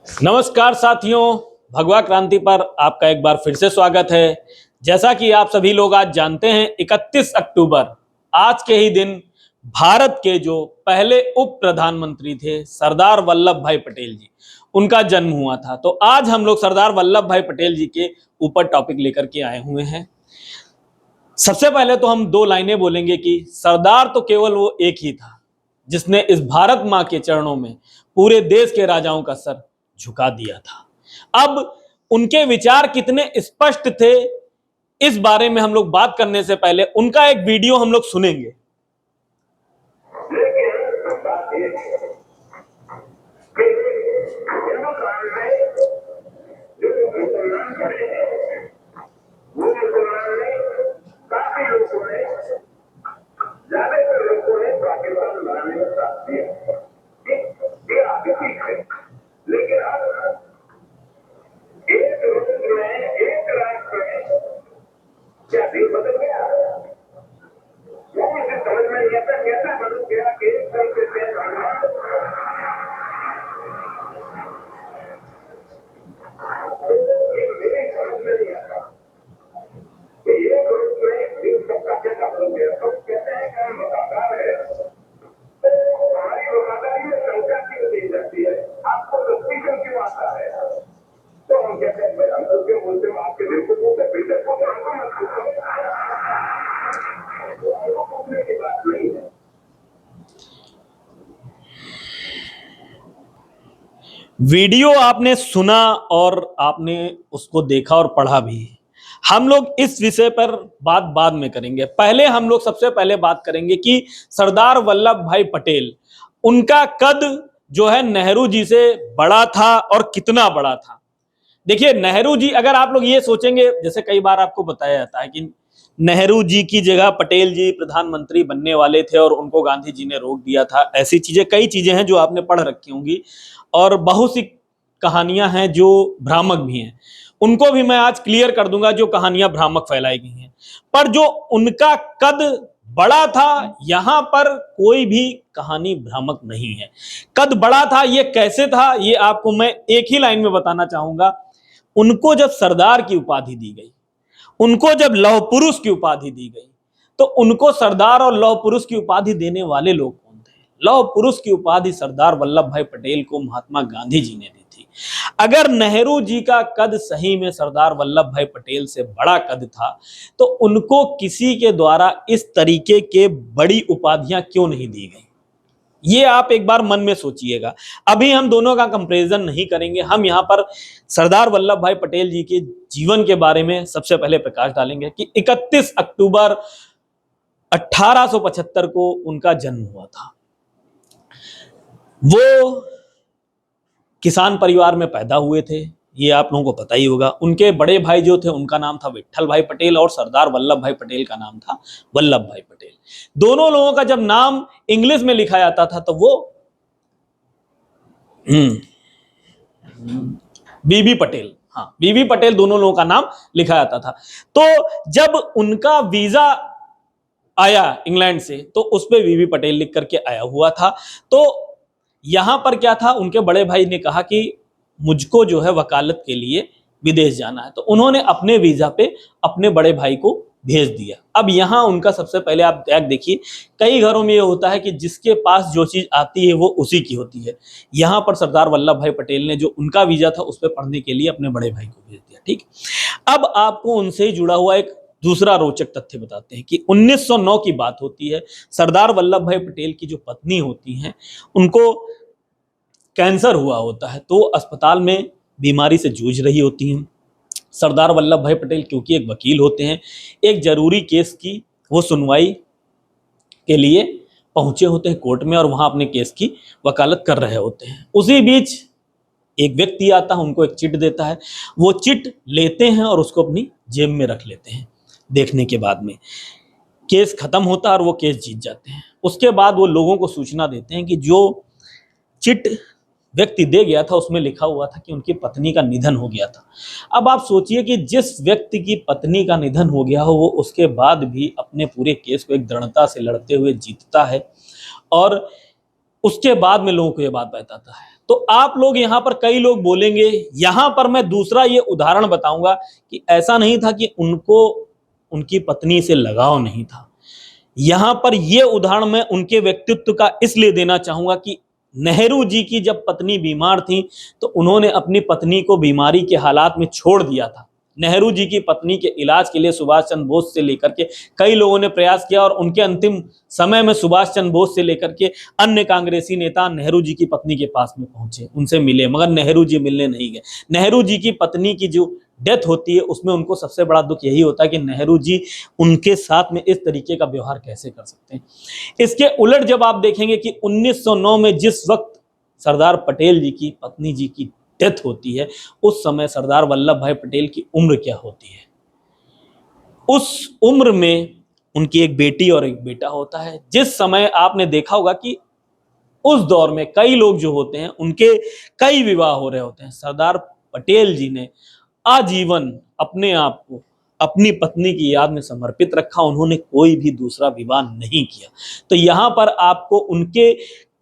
नमस्कार साथियों, भगवा क्रांति पर आपका एक बार फिर से स्वागत है। जैसा कि आप सभी लोग आज जानते हैं, 31 अक्टूबर आज के ही दिन भारत के जो पहले उप प्रधानमंत्री थे सरदार वल्लभ भाई पटेल जी, उनका जन्म हुआ था। तो आज हम लोग सरदार वल्लभ भाई पटेल जी के ऊपर टॉपिक लेकर के आए हुए हैं। सबसे पहले तो हम दो लाइनें बोलेंगे कि सरदार तो केवल वो एक ही था जिसने इस भारत मां के चरणों में पूरे देश के राजाओं का सर झुका दिया था। अब उनके विचार कितने स्पष्ट थे, इस बारे में हम लोग बात करने से पहले उनका एक वीडियो हम लोग सुनेंगे। वीडियो आपने सुना और आपने उसको देखा और पढ़ा भी। हम लोग इस विषय पर बात बाद में करेंगे। पहले हम लोग सबसे पहले बात करेंगे कि सरदार वल्लभ भाई पटेल, उनका कद जो है नेहरू जी से बड़ा था और कितना बड़ा था। देखिए, नेहरू जी, अगर आप लोग ये सोचेंगे, जैसे कई बार आपको बताया जाता है कि नेहरू जी की जगह पटेल जी प्रधानमंत्री बनने वाले थे और उनको गांधी जी ने रोक दिया था, ऐसी चीजें, कई चीजें हैं जो आपने पढ़ रखी होंगी और बहुत सी कहानियां हैं जो भ्रामक भी हैं। उनको भी मैं आज क्लियर कर दूंगा, जो कहानियां भ्रामक फैलाई गई हैं। पर जो उनका कद बड़ा था, यहां पर कोई भी कहानी भ्रामक नहीं है। कद बड़ा था, ये कैसे था, ये आपको मैं एक ही लाइन में बताना चाहूंगा। उनको जब सरदार की उपाधि दी गई, उनको जब लौह पुरुष की उपाधि दी गई, तो उनको सरदार और लौह पुरुष की उपाधि देने वाले लोग कौन थे? लौह पुरुष की उपाधि सरदार वल्लभ भाई पटेल को महात्मा गांधी जी ने दी थी। अगर नेहरू जी का कद सही में सरदार वल्लभ भाई पटेल से बड़ा कद था, तो उनको किसी के द्वारा इस तरीके के बड़ी उपाधियां क्यों नहीं दी गई? ये आप एक बार मन में सोचिएगा। अभी हम दोनों का कंपैरिजन नहीं करेंगे, हम यहाँ पर सरदार वल्लभ भाई पटेल जी के जीवन के बारे में सबसे पहले प्रकाश डालेंगे कि 31 अक्टूबर 1875 को उनका जन्म हुआ था। वो किसान परिवार में पैदा हुए थे, ये आप लोगों को पता ही होगा। उनके बड़े भाई जो थे, उनका नाम था विट्ठल भाई पटेल और सरदार वल्लभ भाई पटेल का नाम था वल्लभ भाई पटेल। दोनों लोगों का जब नाम इंग्लिश में लिखा जाता था तो वो बीबी पटेल, हाँ, बीबी पटेल दोनों लोगों का नाम लिखा जाता था। तो जब उनका वीजा आया इंग्लैंड से, तो उस पर बीबी पटेल लिख करके आया हुआ था। तो यहां पर क्या था, उनके बड़े भाई ने कहा कि मुझको जो है वकालत के लिए विदेश जाना है, तो उन्होंने अपने वीजा पे अपने बड़े भाई को भेज दिया। अब यहां उनका सबसे पहले आप देखिए, कई घरों में ये होता है कि जिसके पास जो चीज आती है वो उसी की होती है। यहां पर सरदार वल्लभ भाई पटेल ने जो उनका वीजा था उस पर पढ़ने के लिए अपने बड़े भाई को भेज दिया। ठीक, अब आपको उनसे जुड़ा हुआ एक दूसरा रोचक तथ्य बताते हैं कि 1909 की बात होती है। सरदार वल्लभ भाई पटेल की जो पत्नी होती हैं, उनको कैंसर हुआ होता है, तो अस्पताल में बीमारी से जूझ रही होती हैं। सरदार वल्लभ भाई पटेल क्योंकि एक वकील होते हैं, एक जरूरी केस की वो सुनवाई के लिए पहुंचे होते हैं कोर्ट में और वहां अपने केस की वकालत कर रहे होते हैं। उसी बीच एक व्यक्ति आता है, उनको एक चिट देता है। वो चिट लेते हैं और उसको अपनी जेब में रख लेते हैं। देखने के बाद में केस खत्म होता है और वो केस जीत जाते हैं। उसके बाद वो लोगों को सूचना देते हैं कि जो चिट व्यक्ति दे गया था उसमें लिखा हुआ था कि उनकी पत्नी का निधन हो गया था। अब आप सोचिए कि जिस व्यक्ति की पत्नी का निधन हो गया हो, वो उसके बाद भी अपने पूरे केस को एक दृढ़ता से लड़ते हुए जीतता है और उसके बाद में लोगों को ये बात बताता है। तो आप लोग यहां पर कई लोग बोलेंगे, यहां पर मैं दूसरा ये उदाहरण बताऊंगा कि ऐसा नहीं था कि उनको उनकी पत्नी से लगाव नहीं था। यहां पर यह उदाहरण मैं उनके व्यक्तित्व का इसलिए देना चाहूंगा कि नेहरू जी की जब पत्नी बीमार थी तो उन्होंने अपनी पत्नी को बीमारी के हालात में छोड़ दिया था। नेहरू जी की पत्नी के इलाज के लिए सुभाष चंद्र बोस से लेकर के कई लोगों ने प्रयास किया और उनके अंतिम समय में सुभाष चंद्र बोस से लेकर के अन्य कांग्रेसी नेता नेहरू जी की पत्नी के पास में पहुंचे, उनसे मिले, मगर नेहरू जी मिलने नहीं गए। नेहरू जी की पत्नी की जो डेथ होती है उसमें उनको सबसे बड़ा दुख यही होता है कि नेहरू जी उनके साथ में इस तरीके का व्यवहार कैसे कर सकते हैं। इसके उलट जब आप देखेंगे कि 1909 में जिस वक्त सरदार पटेल जी की पत्नी जी की डेथ होती है, उस समय सरदार वल्लभ भाई पटेल की उम्र क्या होती है? उस उम्र में उनकी एक बेटी और एक बेटा होता है। जिस समय आपने देखा होगा कि उस दौर में कई लोग जो होते हैं उनके कई विवाह हो रहे होते हैं, सरदार पटेल जी ने आजीवन अपने आप को अपनी पत्नी की याद में समर्पित रखा, उन्होंने कोई भी दूसरा विवाह नहीं किया। तो यहां पर आपको उनके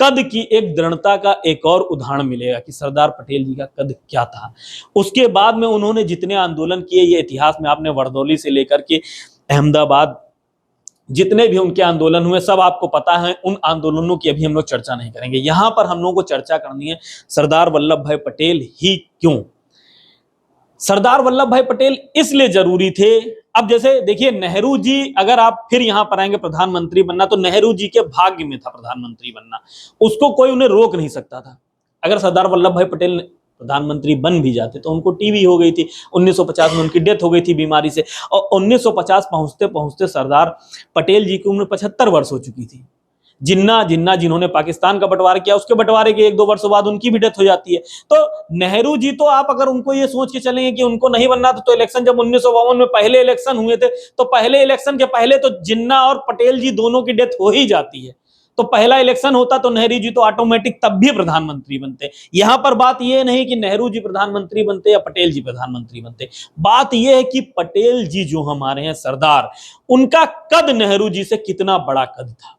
कद की एक दृढ़ता का एक और उदाहरण मिलेगा कि सरदार पटेल जी का कद क्या था। उसके बाद में उन्होंने जितने आंदोलन किए, ये इतिहास में आपने वर्दौली से लेकर के अहमदाबाद जितने भी उनके आंदोलन हुए सब आपको पता है। उन आंदोलनों की अभी हम लोग चर्चा नहीं करेंगे। यहां पर हम लोगों को चर्चा करनी है सरदार वल्लभ भाई पटेल ही क्यों। सरदार वल्लभ भाई पटेल इसलिए जरूरी थे। अब जैसे देखिए, नेहरू जी अगर आप फिर यहां पर आएंगे प्रधानमंत्री बनना, तो नेहरू जी के भाग्य में था प्रधानमंत्री बनना, उसको कोई उन्हें रोक नहीं सकता था। अगर सरदार वल्लभ भाई पटेल प्रधानमंत्री बन भी जाते तो उनको टीबी हो गई थी, 1950 में उनकी डेथ हो गई थी बीमारी से, और 1950 पहुंचते पहुंचते सरदार पटेल जी की उम्र 75 वर्ष हो चुकी थी। जिन्ना जिन्होंने पाकिस्तान का बंटवारा किया, उसके बंटवारे के 1-2 वर्षों बाद उनकी भी डेथ हो जाती है। तो नेहरू जी तो आप अगर उनको ये सोच के चलेंगे कि उनको नहीं बनना था, तो इलेक्शन जब 1952 में पहले इलेक्शन हुए थे, तो पहले इलेक्शन के पहले तो जिन्ना और पटेल जी दोनों की डेथ हो ही जाती है। तो पहला इलेक्शन होता तो नेहरू जी तो ऑटोमेटिक तब भी प्रधानमंत्री बनते। यहां पर बात यह नहीं कि नेहरू जी प्रधानमंत्री बनते या पटेल जी प्रधानमंत्री बनते, बात यह है कि पटेल जी जो हमारे हैं सरदार, उनका कद नेहरू जी से कितना बड़ा कद था।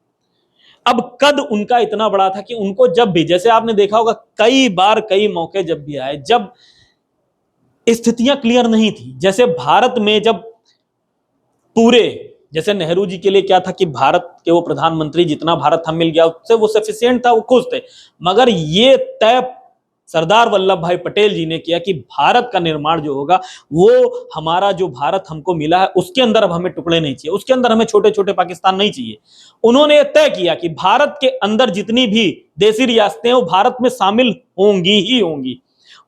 अब कद उनका इतना बड़ा था कि उनको जब भी, जैसे आपने देखा होगा कई बार कई मौके जब भी आए, जब स्थितियां क्लियर नहीं थी, जैसे भारत में जब पूरे, जैसे नेहरू जी के लिए क्या था कि भारत के वो प्रधानमंत्री जितना भारत हम मिल गया उससे वो सफिशिएंट था, वो खुश थे। मगर ये तय सरदार वल्लभ भाई पटेल जी ने किया कि भारत का निर्माण जो होगा, वो हमारा जो भारत हमको मिला है उसके अंदर अब हमें टुकड़े नहीं चाहिए, उसके अंदर हमें छोटे छोटे पाकिस्तान नहीं चाहिए। उन्होंने ये तय किया कि भारत के अंदर जितनी भी देसी रियासतें हैं वो भारत में शामिल होंगी ही होंगी।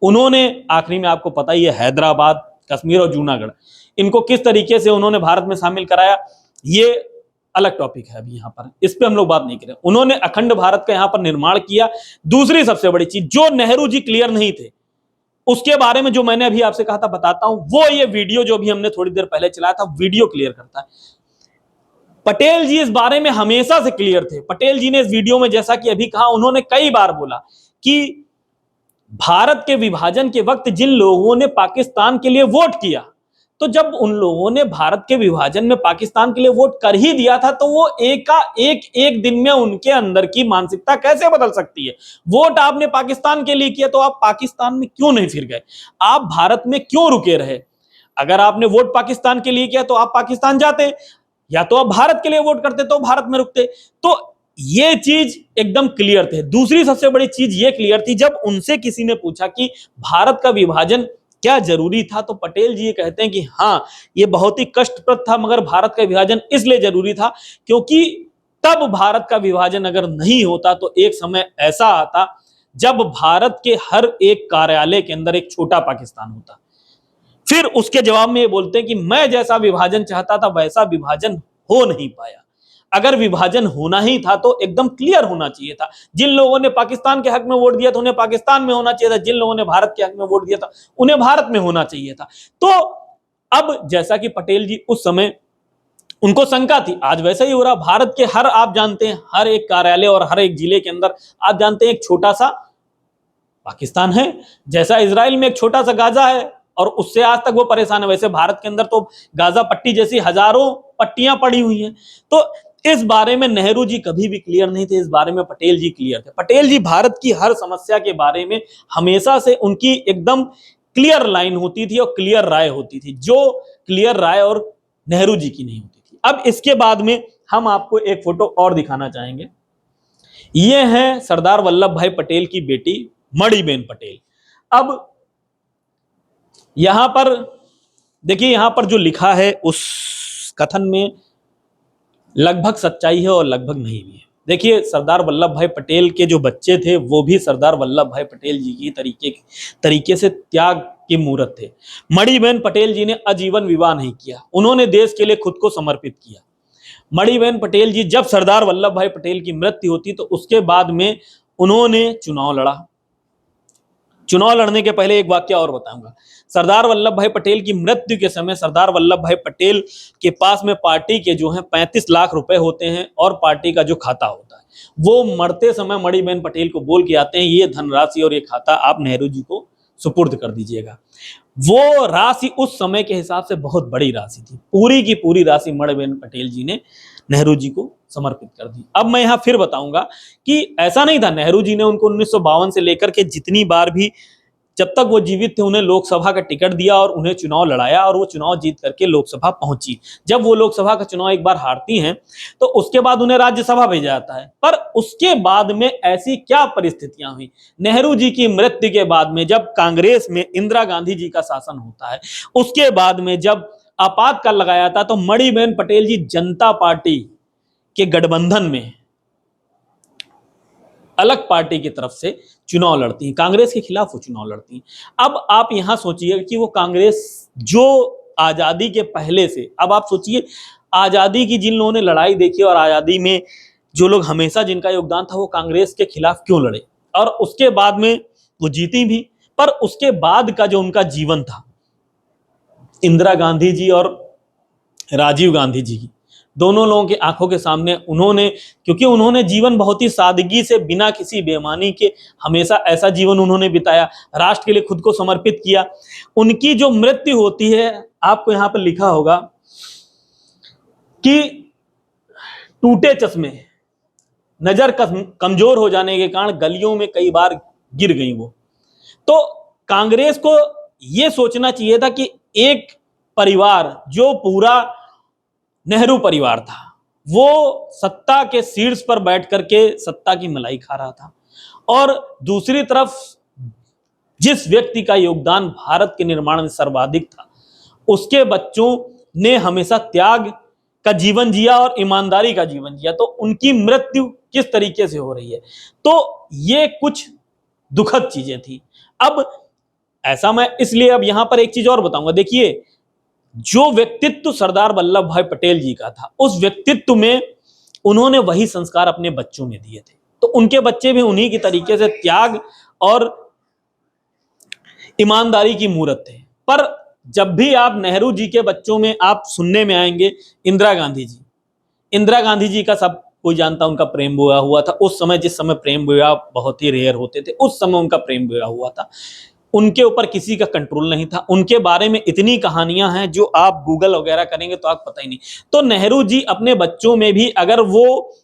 उन्होंने आखिरी में आपको पता ही है, हैदराबाद, कश्मीर और जूनागढ़, इनको किस तरीके से उन्होंने भारत में शामिल कराया, ये अलग टॉपिक है, अभी यहां पर इस पे हम लोग बात नहीं करें। उन्होंने अखंड भारत का यहां पर निर्माण किया। दूसरी सबसे बड़ी चीज जो नेहरू जी क्लियर नहीं थे, उसके बारे में जो मैंने अभी आपसे कहा था बताता हूं, वो ये वीडियो जो भी हमने थोड़ी देर पहले चलाया था, वीडियो क्लियर करता है। पटेल जी इस बारे में हमेशा से क्लियर थे। पटेल जी ने इस वीडियो में, जैसा कि अभी कहा, उन्होंने कई बार बोला कि भारत के विभाजन के वक्त जिन लोगों ने पाकिस्तान के लिए वोट किया, तो जब उन लोगों ने भारत के विभाजन में पाकिस्तान के लिए वोट कर ही दिया था, तो वो एक दिन में उनके अंदर की मानसिकता कैसे बदल सकती है। वोट आपने पाकिस्तान के लिए किया तो आप पाकिस्तान में क्यों नहीं फिर गए, आप भारत में क्यों रुके रहे। अगर आपने वोट पाकिस्तान के लिए किया तो आप पाकिस्तान जाते, या तो आप भारत के लिए वोट करते तो भारत में रुकते। तो ये चीज एकदम क्लियर थे। दूसरी सबसे बड़ी चीज ये क्लियर थी, जब उनसे किसी ने पूछा कि भारत का विभाजन क्या जरूरी था, तो पटेल जी ये कहते हैं कि हाँ, ये बहुत ही कष्टप्रद था, मगर भारत का विभाजन इसलिए जरूरी था क्योंकि तब भारत का विभाजन अगर नहीं होता तो एक समय ऐसा आता जब भारत के हर एक कार्यालय के अंदर एक छोटा पाकिस्तान होता। फिर उसके जवाब में ये बोलते हैं कि मैं जैसा विभाजन चाहता था वैसा विभाजन हो नहीं पाया। अगर विभाजन होना ही था तो एकदम क्लियर होना चाहिए था। जिन लोगों ने पाकिस्तान के हक में वोट दिया था उन्हें पाकिस्तान में होना चाहिए था, जिन लोगों ने भारत के हक में वोट दिया था उन्हें भारत में होना चाहिए था। तो अब जैसा कि पटेल जी उस समय उनको शंका थी, आज वैसा ही हो रहा। भारत के हर, आप जानते हैं, हर एक कार्यालय और हर एक जिले के अंदर आप जानते हैं एक छोटा सा पाकिस्तान है। जैसा इजराइल में एक छोटा सा गाजा है और उससे आज तक वो परेशान है, वैसे भारत के अंदर तो गाजा पट्टी जैसी हजारों पट्टियां पड़ी हुई हैं। तो इस बारे में नेहरू जी कभी भी क्लियर नहीं थे, इस बारे में पटेल जी क्लियर थे। पटेल जी भारत की हर समस्या के बारे में हमेशा से उनकी एकदम क्लियर लाइन होती थी और क्लियर राय होती थी, जो क्लियर राय और नेहरू जी की नहीं होती थी। अब इसके बाद में हम आपको एक फोटो और दिखाना चाहेंगे। ये है सरदार वल्लभ भाई पटेल की बेटी मणिबेन पटेल। अब यहां पर देखिए, यहां पर जो लिखा है उस कथन में लगभग सच्चाई है और लगभग नहीं भी है। देखिए, सरदार वल्लभ भाई पटेल के जो बच्चे थे वो भी सरदार वल्लभ भाई पटेल जी की तरीके से त्याग की मूर्त थे। मणिबेन पटेल जी ने आजीवन विवाह नहीं किया, उन्होंने देश के लिए खुद को समर्पित किया। मणिबेन पटेल जी, जब सरदार वल्लभ भाई पटेल की मृत्यु होती तो उसके बाद में उन्होंने चुनाव लड़ा। चुनाव लड़ने के पहले एक वाक्य और बताऊंगा। सरदार वल्लभ भाई पटेल की मृत्यु के समय सरदार वल्लभ भाई पटेल के पास में पार्टी के जो है 35 लाख रुपए होते हैं और पार्टी का जो खाता होता है, वो मरते समय मणिबेन पटेल को बोल के आते हैं, ये धनराशि और ये खाता आप नेहरू जी को सुपुर्द कर दीजिएगा। वो राशि उस समय के हिसाब से बहुत बड़ी राशि थी। पूरी की पूरी राशि मणिबेन पटेल जी ने नेहरू जी को समर्पित कर दी। अब मैं यहां फिर बताऊंगा कि ऐसा नहीं था, नेहरू जी ने उनको 1952 से लेकर के जितनी बार भी, जब तक वो जीवित थे, उन्हें लोकसभा का टिकट दिया और उन्हें चुनाव लड़ाया और वो चुनाव जीत करके लोकसभा पहुंची। जब वो लोकसभा का चुनाव एक बार हारती हैं तो उसके बाद उन्हें राज्यसभा भेजा जाता है। पर उसके बाद में ऐसी क्या परिस्थितियां हुई, नेहरू जी की मृत्यु के बाद में जब कांग्रेस में इंदिरा गांधी जी का शासन होता है, उसके बाद में जब आपातकाल लगाया था तो मणिबेन पटेल जी जनता पार्टी के गठबंधन में अलग पार्टी की तरफ से चुनाव लड़ती हैं, कांग्रेस के खिलाफ वो चुनाव लड़ती हैं। अब आप यहां सोचिए कि वो कांग्रेस जो आजादी के पहले से, अब आप सोचिए आजादी की जिन लोगों ने लड़ाई देखी और आजादी में जो लोग हमेशा जिनका योगदान था, वो कांग्रेस के खिलाफ क्यों लड़े, और उसके बाद में वो जीती भी। पर उसके बाद का जो उनका जीवन था, इंदिरा गांधी जी और राजीव गांधी जी की, दोनों लोगों की आंखों के सामने उन्होंने, क्योंकि उन्होंने जीवन बहुत ही सादगी से, बिना किसी बेईमानी के हमेशा ऐसा जीवन उन्होंने बिताया, राष्ट्र के लिए खुद को समर्पित किया। उनकी जो मृत्यु होती है, आपको यहां पर लिखा होगा कि टूटे चश्मे, नजर कमजोर हो जाने के कारण गलियों में कई बार गिर गई वो। तो कांग्रेस को यह सोचना चाहिए था कि एक परिवार जो पूरा नेहरू परिवार था, वो सत्ता के शीर्ष पर बैठ करके सत्ता की मलाई खा रहा था, और दूसरी तरफ जिस व्यक्ति का योगदान भारत के निर्माण में सर्वाधिक था, उसके बच्चों ने हमेशा त्याग का जीवन जिया और ईमानदारी का जीवन जिया। तो उनकी मृत्यु किस तरीके से हो रही है, तो ये कुछ दुखद चीजें थी। अब ऐसा मैं इसलिए अब यहां पर एक चीज और बताऊंगा। देखिए, जो व्यक्तित्व सरदार वल्लभ भाई पटेल जी का था, उस व्यक्तित्व में उन्होंने वही संस्कार अपने बच्चों में दिए थे। तो उनके बच्चे भी उन्हीं की तरीके से त्याग और ईमानदारी की मूर्त थे। पर जब भी आप नेहरू जी के बच्चों में आप सुनने में आएंगे इंदिरा गांधी जी, इंदिरा गांधी जी का सब कोई जानता, उनका प्रेम विवाह हुआ था। उस समय, जिस समय प्रेम विवाह बहुत ही रेयर होते थे, उस समय उनका प्रेम विवाह हुआ था। उनके ऊपर किसी का कंट्रोल नहीं था। उनके बारे में इतनी कहानियां हैं जो आप गूगल वगैरह करेंगे तो आपको पता ही नहीं। तो नेहरू जी अपने बच्चों में भी, अगर वो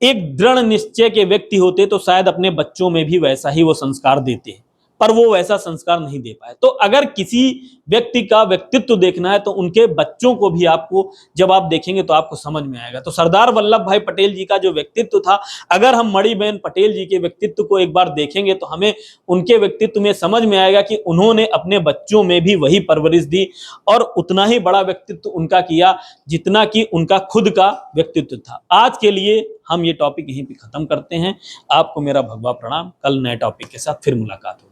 एक दृढ़ निश्चय के व्यक्ति होते तो शायद अपने बच्चों में भी वैसा ही वो संस्कार देते, पर वो वैसा संस्कार नहीं दे पाए। तो अगर किसी व्यक्ति का व्यक्तित्व देखना है तो उनके बच्चों को भी आपको, जब आप देखेंगे तो आपको समझ में आएगा। तो सरदार वल्लभ भाई पटेल जी का जो व्यक्तित्व था, अगर हम मणिबेन पटेल जी के व्यक्तित्व को एक बार देखेंगे तो हमें उनके व्यक्तित्व में समझ में आएगा कि उन्होंने अपने बच्चों में भी वही परवरिश दी और उतना ही बड़ा व्यक्तित्व उनका किया जितना कि उनका खुद का व्यक्तित्व था। आज के लिए हम ये टॉपिक यहीं पे खत्म करते हैं। आपको मेरा भगवा प्रणाम। कल नए टॉपिक के साथ फिर मुलाकात होगी।